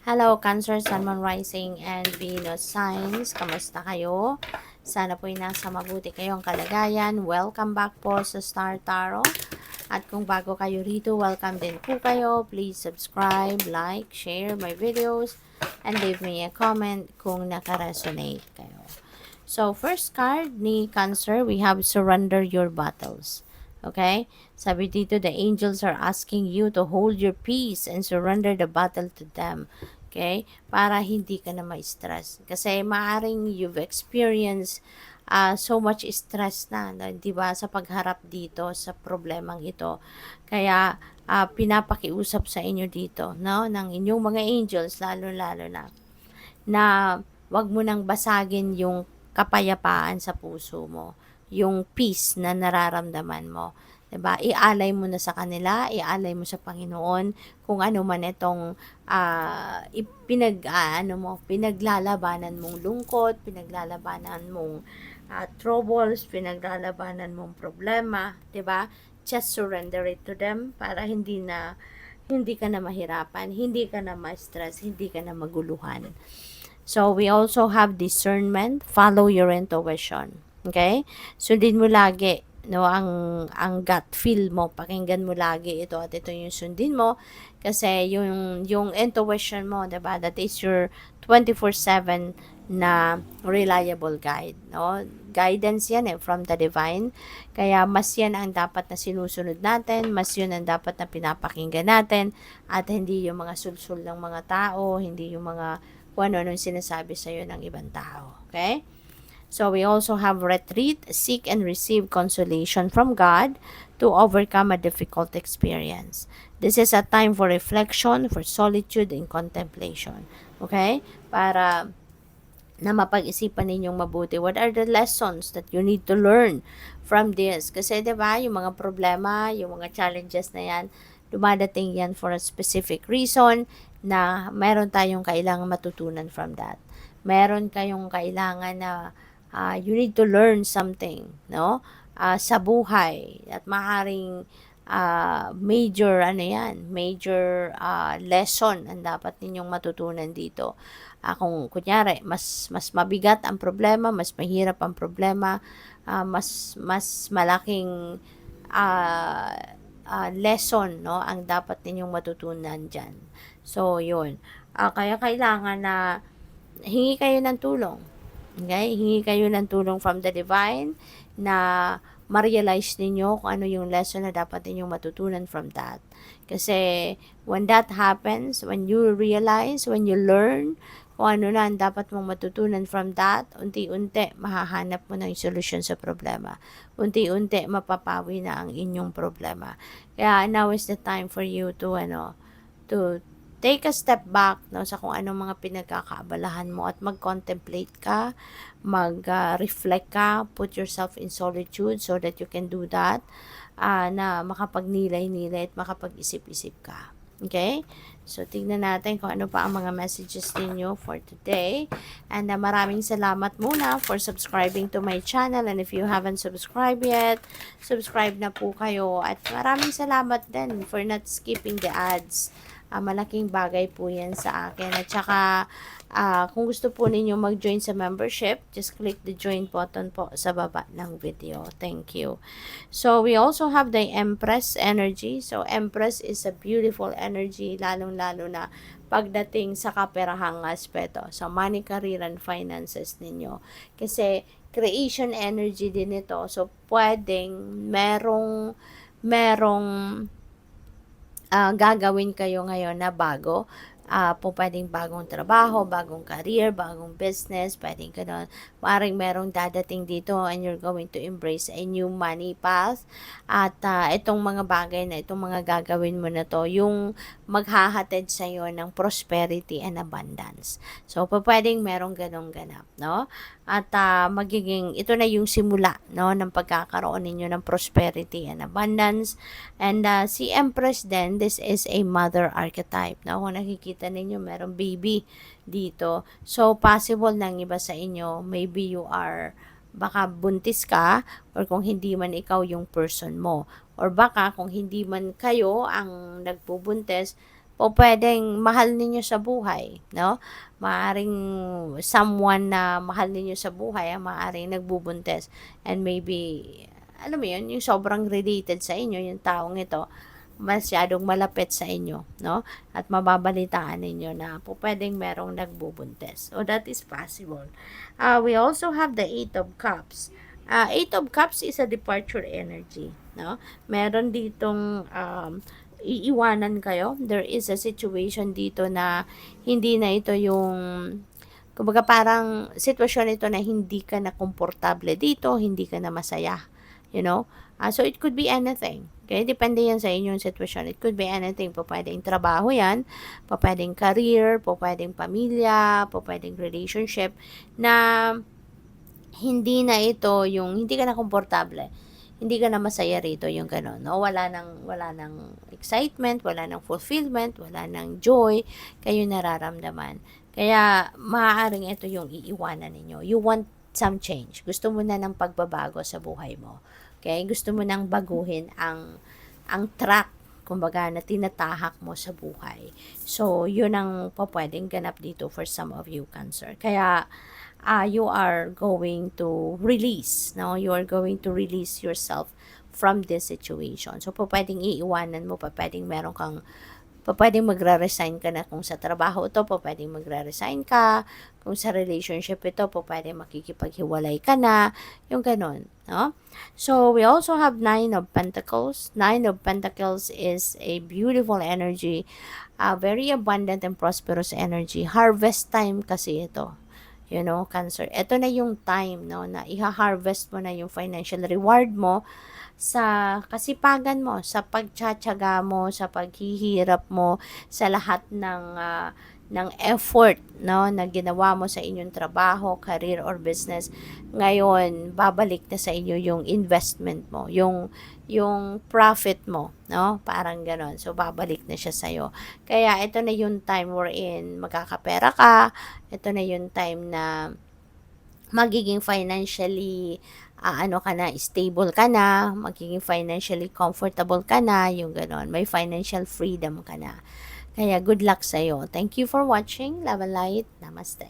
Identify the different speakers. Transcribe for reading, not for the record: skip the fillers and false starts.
Speaker 1: Hello, Cancer, Sun, Moon, Rising, and Venus signs. Kamusta kayo? Sana po'y nasa mabuti kayong kalagayan. Welcome back po sa Star Tarot. At kung bago kayo rito, welcome din po kayo. Please subscribe, like, share my videos, and leave me a comment kung nakaresonate kayo. So, first card ni Cancer, we have Surrender Your Battles. Okay? Sabi dito, the angels are asking you to hold your peace and surrender the battle to them. Okay? Para hindi ka na ma-stress. Kasi maaring you've experienced so much stress na, di ba, sa pagharap dito sa problemang ito. Kaya, pinapakiusap sa inyo dito, no, ng inyong mga angels, lalo-lalo na wag mo nang basagin yung kapayapaan sa puso mo, yung peace na nararamdaman mo. 'Di ba? Ialay mo na sa kanila, ialay mo sa Panginoon kung ano man itong pinaglalabanan mong lungkot, pinaglalabanan mong troubles, pinaglalabanan mong problema, 'di ba? Just surrender it to them para hindi ka na mahirapan, hindi ka na ma-stress, hindi ka na maguluhan. So, we also have discernment. Follow your intuition. Okay? Sundin mo lagi, no, ang gut feel mo. Pakinggan mo lagi ito at ito yung sundin mo. Kasi yung intuition mo, diba? That is your 24/7 na reliable guide. No? Guidance yan from the divine. Kaya mas yan ang dapat na sinusunod natin. Mas yun ang dapat na pinapakinggan natin. At hindi yung mga sulsul ng mga tao, hindi yung mga kung ano-anong sinasabi sa'yo ng ibang tao. Okay? So, we also have retreat, seek and receive consolation from God to overcome a difficult experience. This is a time for reflection, for solitude and contemplation. Okay? Para na mapag-isipan ninyong mabuti. What are the lessons that you need to learn from this? Kasi 'di ba, yung mga problema, yung mga challenges na 'yan, dumadating yan for a specific reason na meron tayong kailangan matutunan from that. Meron kayong kailangan na you need to learn something, no? Sa buhay at maaaring major lesson ang dapat ninyong matutunan dito. Kung kunyari, mas mabigat ang problema, mas mahirap ang problema, mas malaking lesson, no, ang dapat ninyong matutunan diyan. So, yun. Kaya kailangan na hingi kayo ng tulong. Okay? Hingi kayo ng tulong from the divine na ma-realize ninyo kung ano yung lesson na dapat ninyong matutunan from that. Kasi when that happens, when you realize, when you learn kung ano na ang dapat mong matutunan from that, unti-unti mahahanap mo ng solusyon sa problema. Unti-unti mapapawi na ang inyong problema. Kaya now is the time for you to take a step back, no, sa kung anong mga pinagkakaabalahan mo at mag-contemplate ka, mag-reflect ka, put yourself in solitude so that you can do that, na makapagnilay-nilay at makapag-isip-isip ka. Okay? So, tignan natin kung ano pa ang mga messages ninyo for today. And maraming salamat muna for subscribing to my channel. And if you haven't subscribed yet, subscribe na po kayo. At maraming salamat din for not skipping the ads. Malaking bagay po yan sa akin. At saka, kung gusto po ninyo mag-join sa membership, just click the join button po sa baba ng video. Thank you. So, we also have the Empress energy. So, Empress is a beautiful energy, lalong-lalo na pagdating sa kaperahang aspeto. So, money, career, and finances ninyo. Kasi, creation energy din ito. So, pwedeng merong gagawin kayo ngayon na bago. Pwedeng bagong trabaho, bagong career, bagong business, pwedeng gano'n. Maring merong dadating dito and you're going to embrace a new money path. At itong mga bagay na, itong mga gagawin mo na to, yung maghahatid sa iyo ng prosperity and abundance. So, pwedeng merong ganong ganap, no? At ito na yung simula, no, ng pagkakaroon ninyo ng prosperity and abundance. And si Empress din, this is a mother archetype, no? Kung nakikita ninyo, merong baby dito. So, possible ng iba sa inyo, maybe you are, baka buntis ka, or kung hindi man ikaw yung person mo. Or baka kung hindi man kayo ang nagbubuntis, pupuwedeng mahal ninyo sa buhay, 'no? Maaaring someone na mahal ninyo sa buhay ang maaaring nagbubuntis and maybe, alam mo 'yun, yung sobrang related sa inyo, yung taong ito, masyadong malapit sa inyo, 'no? At mababalitaan ninyo na pupuwedeng merong nagbubuntis. So, that is possible. We also have the Eight of Cups. Eight of Cups is a departure energy, 'no? Meron ditong, iiwanan kayo. There is a situation dito na hindi na ito yung kumbaga parang sitwasyon ito na hindi ka na komportable dito, hindi ka na masaya, you know? So it could be anything. Okay? Depende yan sa inyong sitwasyon. It could be anything. Pwedeng trabaho yan, pwedeng career, pwedeng pamilya, pwedeng relationship na hindi na ito yung hindi ka na komportable. Hindi ka na masaya rito yung gano'n, no? Wala nang excitement, wala nang fulfillment, wala nang joy kayo nararamdaman. Kaya maaaring ito yung iiwanan ninyo. You want some change. Gusto mo na ng pagbabago sa buhay mo. Okay? Gusto mo nang baguhin ang track kumbaga na tinatahak mo sa buhay. So, yun ang pwedeng ganap dito for some of you, Cancer. Kaya, you are going to release, no? You are going to release yourself from this situation. So, pwedeng iiwanan mo, pwedeng meron kang pwedeng magre-resign ka na kung sa trabaho ito, pwedeng magre-resign ka, kung sa relationship ito, pwedeng makikipaghiwalay ka na, yung ganon, no? So, we also have Nine of Pentacles. Nine of Pentacles is a beautiful energy, very abundant and prosperous energy. Harvest time kasi ito. You know, Cancer. Ito na yung time, no, na iha-harvest mo na yung financial reward mo sa kasipagan mo, sa pagtsatsaga mo, sa paghihirap mo, sa lahat ng effort, no, na ginawa mo sa inyong trabaho, career, or business. Ngayon, babalik na sa inyo yung investment mo, yung profit mo, no? Parang ganon. So, babalik na siya sa'yo. Kaya, ito na yung time wherein magkakapera ka. Ito na yung time na magiging financially ka na, stable ka na, magiging financially comfortable ka na, yung ganon. May financial freedom ka na. Kaya, good luck sa'yo. Thank you for watching. Love and light. Namaste.